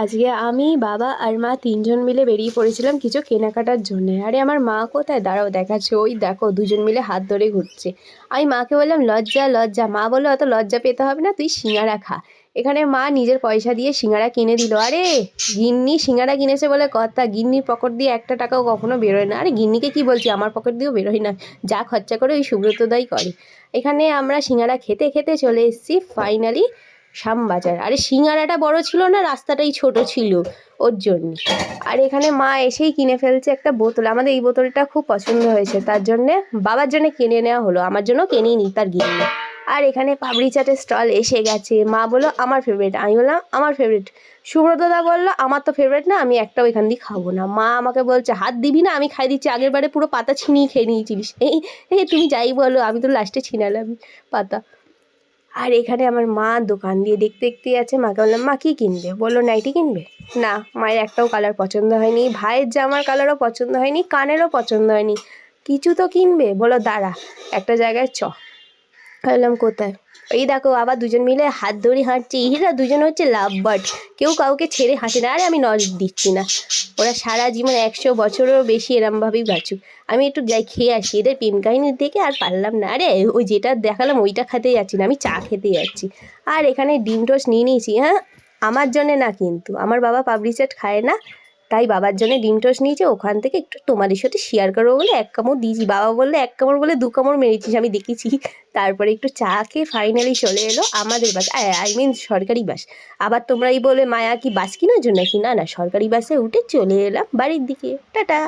আজকে আমি, বাবা আর মা ৩ জন মিলে বেরিয়ে পড়েছিলাম কিছু কেনাকাটার জন্যে। আরে আমার মা কোথায়? দাঁড়াও দেখাচ্ছি। ওই দেখো ২ জন মিলে হাত ধরে ঘুরছে। আমি মাকে বললাম, "লজ্জা, লজ্জা।" মা বলল, "অত লজ্জা পেতে হবে না, তুই সিঙ্গারা খা।" এখানে মা নিজের পয়সা দিয়ে সিঙ্গারা কিনে দিল। আরে গিন্নি সিঙ্গারা কিনেছে বলে কথা, গিন্নির পকেট দিয়ে একটা টাকাও কখনো বেরোয় না। আরে গিন্নিকে কি বলছি, আমার পকেট দিয়েও বেরোয় না। যা খরচা করে ওই সুব্রতদাই করে। এখানে আমরা সিঙ্গারা খেতে খেতে চলে এসেছি ফাইনালি শ্যামবাজার। আরে সিঙ্গারাটা বড় ছিল না, রাস্তাটাই ছোট ছিল ওর জন্য। আর এখানে মা এসেই কিনে ফেলছে একটা বোতল। আমাদের এই বোতলটা খুব পছন্দ হয়েছে, তার জন্যে বাবার জন্য কিনে নেওয়া হলো, আমার জন্য কিনেই নি তার গিন্নি। আর এখানে পাপড়ি চাটের স্টল এসে গেছে। মা বললো আমার ফেভারিট, আমি বললাম আমার ফেভারিট। সুব্রতদা বললো আমার তো ফেভারিট না, আমি একটাও এখান দিয়ে খাবো না। মা আমাকে বলছে হাত দিবি না, আমি খাই দিচ্ছি, আগের বারে পুরো পাতা ছিনিয়ে খেয়ে নিয়েছিলিস। এই তুমি যাই বলো, আমি তো লাস্টে ছিনালাম পাতা। আর এখানে আমার মা দোকান দিয়ে দেখতে দেখতে যাচ্ছে। মাকে বললাম, মা কী কিনবে? বললো নাইটি কিনবে। না, মায়ের একটাও কালার পছন্দ হয়নি, ভাইয়ের জামার কালারও পছন্দ হয়নি, কানেরও পছন্দ হয়নি। কিছু তো কিনবে। বলো দাঁড়া, একটা জায়গায় চ। বললাম কোথায়? এই দেখো আবার 2জন মিলে হাত ধরে হাঁটছে। এরা 2জন হচ্ছে লাভ বার্ড, কেউ কাউকে ছেড়ে হাঁটে না। আরে আমি নজর দিচ্ছি না, ওরা সারা জীবন 100 বছরেরও বেশি এরমভাবেই বাঁচুক। আমি একটু যাই খেয়ে আসি, এদের প্রেম কাহিনী দেখে আর পারলাম না। আরে ওই যেটা দেখালাম ওইটা খেতে যাচ্ছি না, আমি চা খেতে যাচ্ছি। আর এখানে ডিম টোস্ট নিয়ে নিয়েছি। হ্যাঁ, আমার জন্যে না, কিন্তু আমার বাবা পাপড়ি চাট খায় না, তাই বাবার জন্য ডিম টোস্ট নিয়েছে। ওখান থেকে একটু তোমাদের সাথে শেয়ার করবো বলে 1 কামড় দিয়েছি। বাবা বললে 1 কামড় বলে 2 কামড় মেরেছিস, আমি দেখেছি। তারপরে একটু চা খেয়ে ফাইনালি চলে এলো আমাদের বাস, আই মিন সরকারি বাস। আবার তোমরাই বলে মায়া কি বাস কেনার জন্য কি? না না, সরকারি বাসে উঠে চলে এলাম বাড়ির দিকে। টাটা।